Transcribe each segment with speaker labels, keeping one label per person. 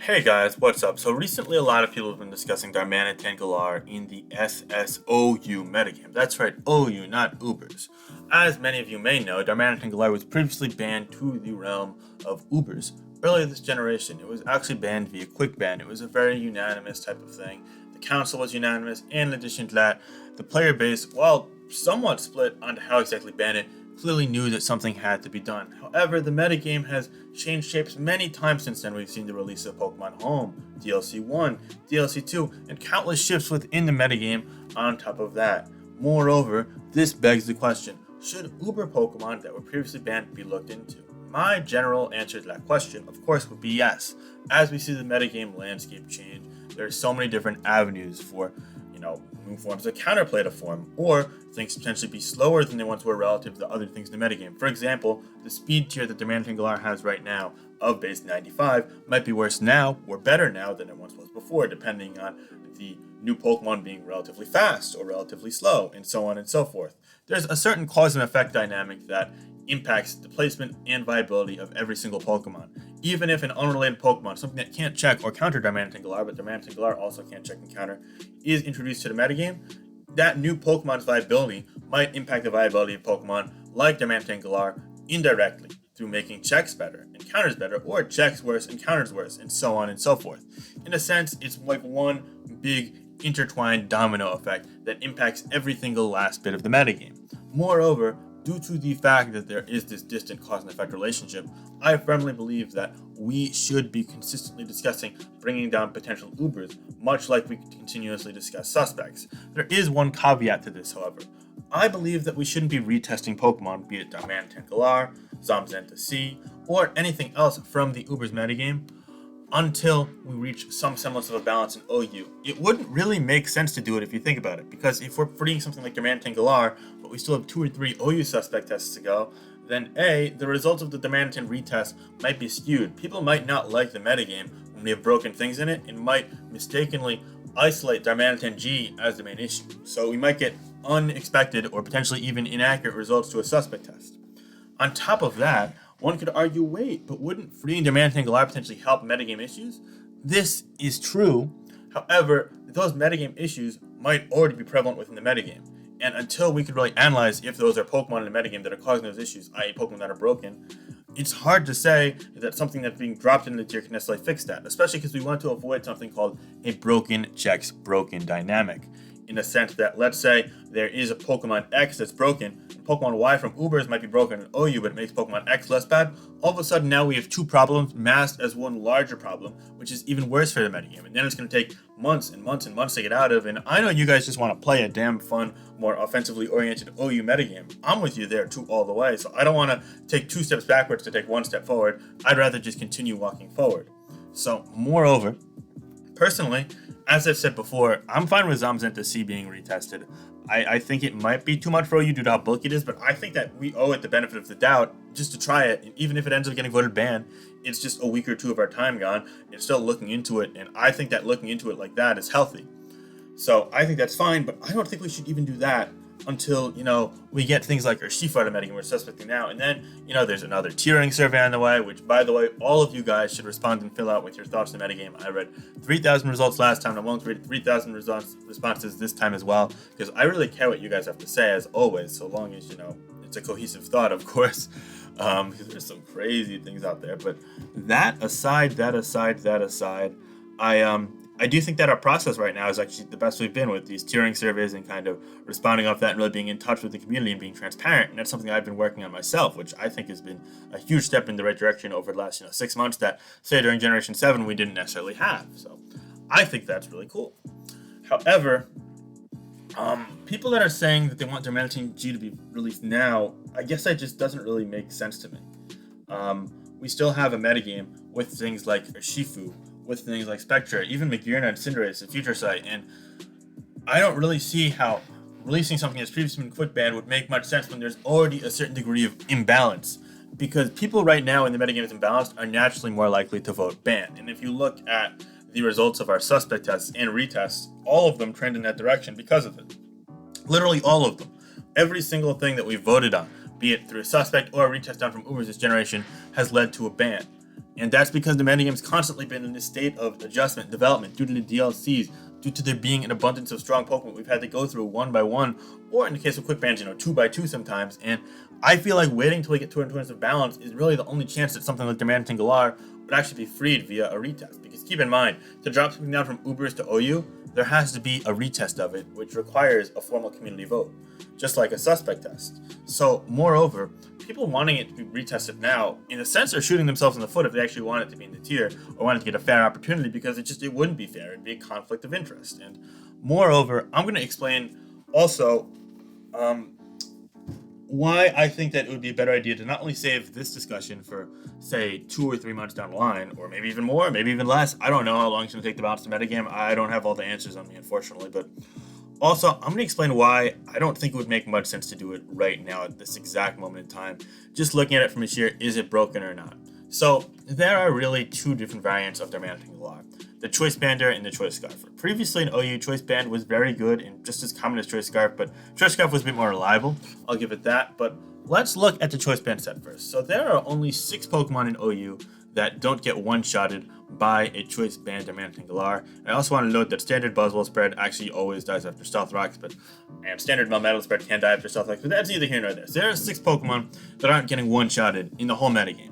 Speaker 1: Hey guys, what's up? So recently a lot of people have been discussing Darmanitan-Galar in the SSOU metagame. That's right, OU, not Ubers. As many of you may know, Darmanitan-Galar was previously banned to the realm of Ubers. Earlier this generation, it was actually banned via quick ban. It was a very unanimous type of thing. The council was unanimous, and in addition to that, the player base, while somewhat split on how exactly ban it, clearly knew that something had to be done. However, the metagame has changed shapes many times since then. We've seen the release of Pokemon Home, DLC 1, DLC 2, and countless shifts within the metagame on top of that. Moreover, this begs the question, should Uber Pokemon that were previously banned be looked into? My general answer to that question, of course, would be yes. As we see the metagame landscape change, there are so many different avenues for new forms of counterplay to form, or things potentially be slower than they once were relative to other things in the metagame. For example, the speed tier that Darmanitan-Galar has right now of base 95 might be worse now or better now than it once was before, depending on the new Pokemon being relatively fast or relatively slow, and so on and so forth. There's a certain cause and effect dynamic that impacts the placement and viability of every single Pokemon. Even if an unrelated Pokemon, something that can't check or counter Darmanitan-Galar, but Darmanitan-Galar also can't check and counter, is introduced to the metagame, that new Pokemon's viability might impact the viability of Pokemon like Darmanitan-Galar indirectly through making checks better and counters better, or checks worse and counters worse, and so on and so forth. In a sense, it's like one big intertwined domino effect that impacts every single last bit of the metagame. Moreover, due to the fact that there is this distant cause and effect relationship, I firmly believe that we should be consistently discussing bringing down potential Ubers, much like we continuously discuss suspects. There is one caveat to this, however. I believe that we shouldn't be retesting Pokemon, be it Darmanitan-Galar, Zamazenta C, or anything else from the Ubers metagame, until we reach some semblance of a balance in OU. It wouldn't really make sense to do it if you think about it, because if we're freeing something like Darmanitan-Galar, but we still have 2 or 3 OU suspect tests to go, then A, the results of the Darmanitan retest might be skewed. People might not like the metagame when we have broken things in it, and might mistakenly isolate Darmanitan G as the main issue. So we might get unexpected or potentially even inaccurate results to a suspect test. On top of that, one could argue, wait, but wouldn't freeing Darmanitan-Galar potentially help metagame issues? This is true. However, those metagame issues might already be prevalent within the metagame. And until we could really analyze if those are Pokemon in the metagame that are causing those issues, i.e. Pokemon that are broken, it's hard to say that something that's being dropped into the tier can necessarily fix that, especially because we want to avoid something called a broken checks broken dynamic. In the sense that, let's say there is a Pokemon X that's broken, and Pokemon Y from Ubers might be broken in OU, but it makes Pokemon X less bad. All of a sudden, now we have 2 problems masked as one larger problem, which is even worse for the metagame. And then it's going to take months and months and months to get out of. And I know you guys just want to play a damn fun, more offensively oriented OU metagame. I'm with you there too, all the way. So I don't want to take 2 steps backwards to take 1 step forward. I'd rather just continue walking forward. So, moreover, personally, as I've said before, I'm fine with Zamazenta C being retested. I think it might be too much for OU due to how bulky it is, but I think that we owe it the benefit of the doubt just to try it. And even if it ends up getting voted banned, it's just a week or 2 of our time gone. It's still looking into it, and I think that looking into it like that is healthy. So I think that's fine, but I don't think we should even do that until, we get things like Urshifu to metagame we're suspecting now. And then, there's another tiering survey on the way, which, by the way, all of you guys should respond and fill out with your thoughts on the metagame. I read 3,000 results last time, and I'm willing to read 3,000 responses this time as well, because I really care what you guys have to say, as always, so long as, it's a cohesive thought, of course, because there's some crazy things out there. But that aside, I do think that our process right now is actually the best we've been with these tiering surveys and kind of responding off that and really being in touch with the community and being transparent. And that's something I've been working on myself, which I think has been a huge step in the right direction over the last 6 months that, say, during Generation 7 we didn't necessarily have. So I think that's really cool. However, people that are saying that they want Darmanitan G to be released now, I guess that just doesn't really make sense to me. We still have a metagame with things like Urshifu, with things like Spectra, even Magearna and Cinderace and Future Sight, and I don't really see how releasing something that's previously been quick banned would make much sense when there's already a certain degree of imbalance, because people right now in the metagame is imbalanced are naturally more likely to vote ban. And if you look at the results of our suspect tests and retests, all of them trend in that direction because of it. Literally all of them. Every single thing that we voted on, be it through a suspect or a retest down from Ubers this generation, has led to a ban. And that's because the metagame's constantly been in a state of adjustment, development, due to the DLCs, due to there being an abundance of strong Pokemon we've had to go through one by one, or in the case of quick bands, two by two sometimes. And I feel like waiting until we get to a turns of balance is really the only chance that something like Darmanitan-Galar would actually be freed via a retest. Because keep in mind, to drop something down from Ubers to OU, there has to be a retest of it, which requires a formal community vote, just like a suspect test. So, moreover, people wanting it to be retested now, in a sense, are shooting themselves in the foot if they actually want it to be in the tier or want it to get a fair opportunity, because it wouldn't be fair. It'd be a conflict of interest. And moreover, I'm going to explain also why I think that it would be a better idea to not only save this discussion for, say, 2 or 3 months down the line, or maybe even more, maybe even less. I don't know how long it's going to take to balance the metagame. I don't have all the answers on me, unfortunately. But also, I'm going to explain why I don't think it would make much sense to do it right now at this exact moment in time. Just looking at it from a sheer, is it broken or not? So, there are really 2 different variants of Darmanitan-Galar. The Choice Bander and the Choice Scarf. Previously in OU, Choice Band was very good and just as common as Choice Scarf, but Choice Scarf was a bit more reliable. I'll give it that. But let's look at the Choice Band set first. So there are only 6 Pokemon in OU that don't get one-shotted by a Choice Band Darmanitan-Galar. I also want to note that Standard Buzzwole spread actually always dies after Stealth Rocks, and Standard Melmetal spread can die after Stealth Rocks, but that's neither here nor there. So there are 6 Pokemon that aren't getting one-shotted in the whole metagame.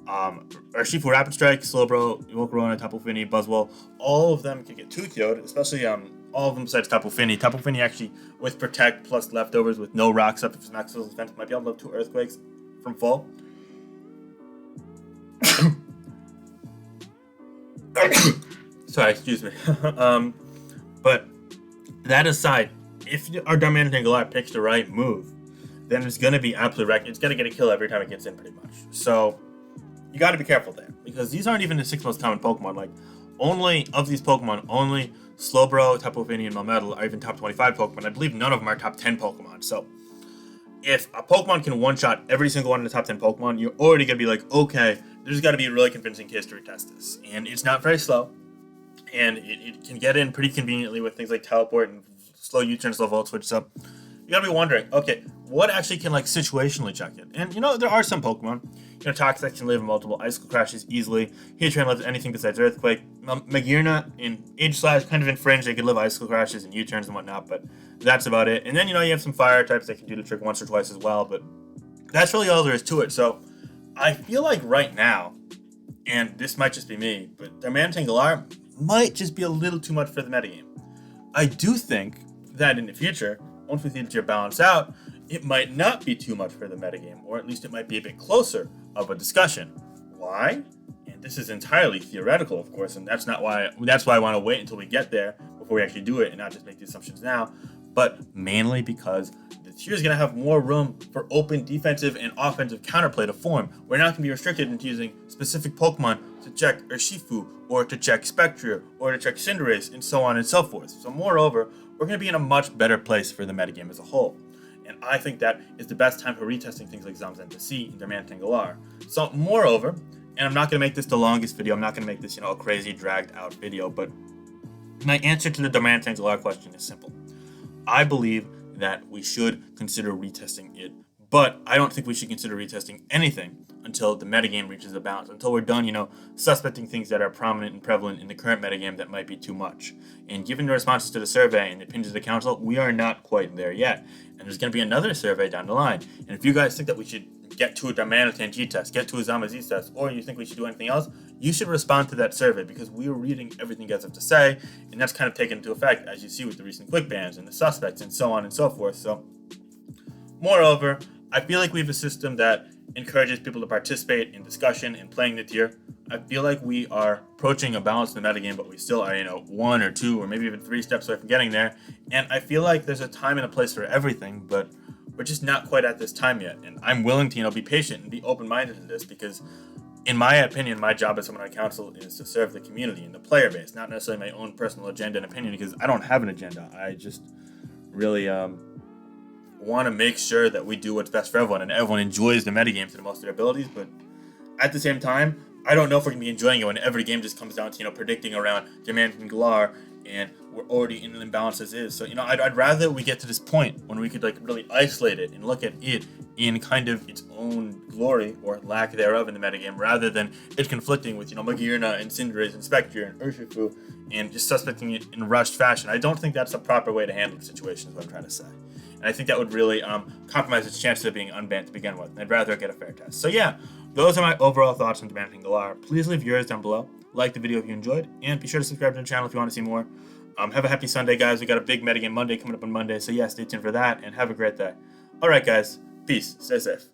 Speaker 1: Urshifu Rapid Strike, Slowbro, Volcarona, Tapu Fini, Buzzwole, all of them can get 2-KO'd, especially all of them besides Tapu Fini. Tapu Fini actually, with Protect plus leftovers with no rocks up if it's max defense, might be able to live 2 Earthquakes from full. Sorry, excuse me. But that aside, if our Darmanitan-Galar picks the right move, then it's going to be absolutely wrecked. It's going to get a kill every time it gets in, pretty much. So you got to be careful there, because these aren't even the 6 most common Pokemon. Like, only of these Pokemon, only Slowbro, Tapu Fini, and Melmetal are even top 25 Pokemon. I believe none of them are top 10 Pokemon. So if a Pokemon can one-shot every single one in the top 10 Pokemon, you're already going to be like, okay, there's got to be a really convincing case to retest this. And it's not very slow. And it can get in pretty conveniently with things like Teleport and slow U-turn, slow Volt Switch. So you got to be wondering, okay, what actually can, like, situationally check it? And, there are some Pokemon. Toxic can live in multiple Icicle Crashes easily. Heatran lives anything besides Earthquake. Magearna in Age Slash kind of infringe. They could live Icicle Crashes and U-turns and whatnot, but that's about it. And then, you have some Fire types that can do the trick once or twice as well, but that's really all there is to it. So I feel like right now, and this might just be me, but Darmanitan-Galar might just be a little too much for the metagame. I do think that in the future, once we see the tier balance out, it might not be too much for the metagame, or at least it might be a bit closer of a discussion. Why? And this is entirely theoretical, of course, and that's why I want to wait until we get there before we actually do it and not just make the assumptions now, but mainly because the tier is going to have more room for open defensive and offensive counterplay to form. We're not going to be restricted into using specific Pokemon to check Urshifu, or to check Spectre, or to check Cinderace, and so on and so forth. So moreover, we're going to be in a much better place for the metagame as a whole. And I think that is the best time for retesting things like Zamazenta C and Darmanitan-Galar. So moreover, and I'm not going to make this the longest video, I'm not going to make this, a crazy dragged out video, but my answer to the Darmanitan-Galar question is simple. I believe that we should consider retesting it, but I don't think we should consider retesting anything until the metagame reaches a balance, until we're done, suspecting things that are prominent and prevalent in the current metagame that might be too much. And given the responses to the survey and the opinions of the council, we are not quite there yet. And there's going to be another survey down the line. And if you guys think that we should get to a Darmanitan G test, get to a Zamazi test, or you think we should do anything else, you should respond to that survey, because we are reading everything you guys have to say, and that's kind of taken into effect, as you see with the recent quick bans and the suspects and so on and so forth. So, moreover, I feel like we have a system that encourages people to participate in discussion and playing the tier. I feel like we are approaching a balance in the metagame, but we still are, 1 or 2 or maybe even 3 steps away from getting there. And I feel like there's a time and a place for everything, but we're just not quite at this time yet. And I'm willing to, be patient and be open-minded to this, because in my opinion, my job as someone on council is to serve the community and the player base, not necessarily my own personal agenda and opinion, because I don't have an agenda. I just really want to make sure that we do what's best for everyone and everyone enjoys the metagame to the most of their abilities. But at the same time, I don't know if we're gonna be enjoying it when every game just comes down to predicting around Darmanitan-Galar, and we're already in an imbalance as is. So I'd rather we get to this point when we could really isolate it and look at it in kind of its own glory or lack thereof in the metagame, rather than it conflicting with Magirna and Cinderace and Spectre and Urshifu and just suspecting it in rushed fashion. I don't think that's the proper way to handle the situation, is what I'm trying to say. And I think that would really compromise its chances of being unbanned to begin with. And I'd rather get a fair test. So yeah, those are my overall thoughts on Darmanitan-Galar. Please leave yours down below. Like the video if you enjoyed, and be sure to subscribe to the channel if you want to see more. Have a happy Sunday, guys. We got a big metagame Monday coming up on Monday, so yeah, stay tuned for that, and have a great day. All right, guys. Peace. Stay safe.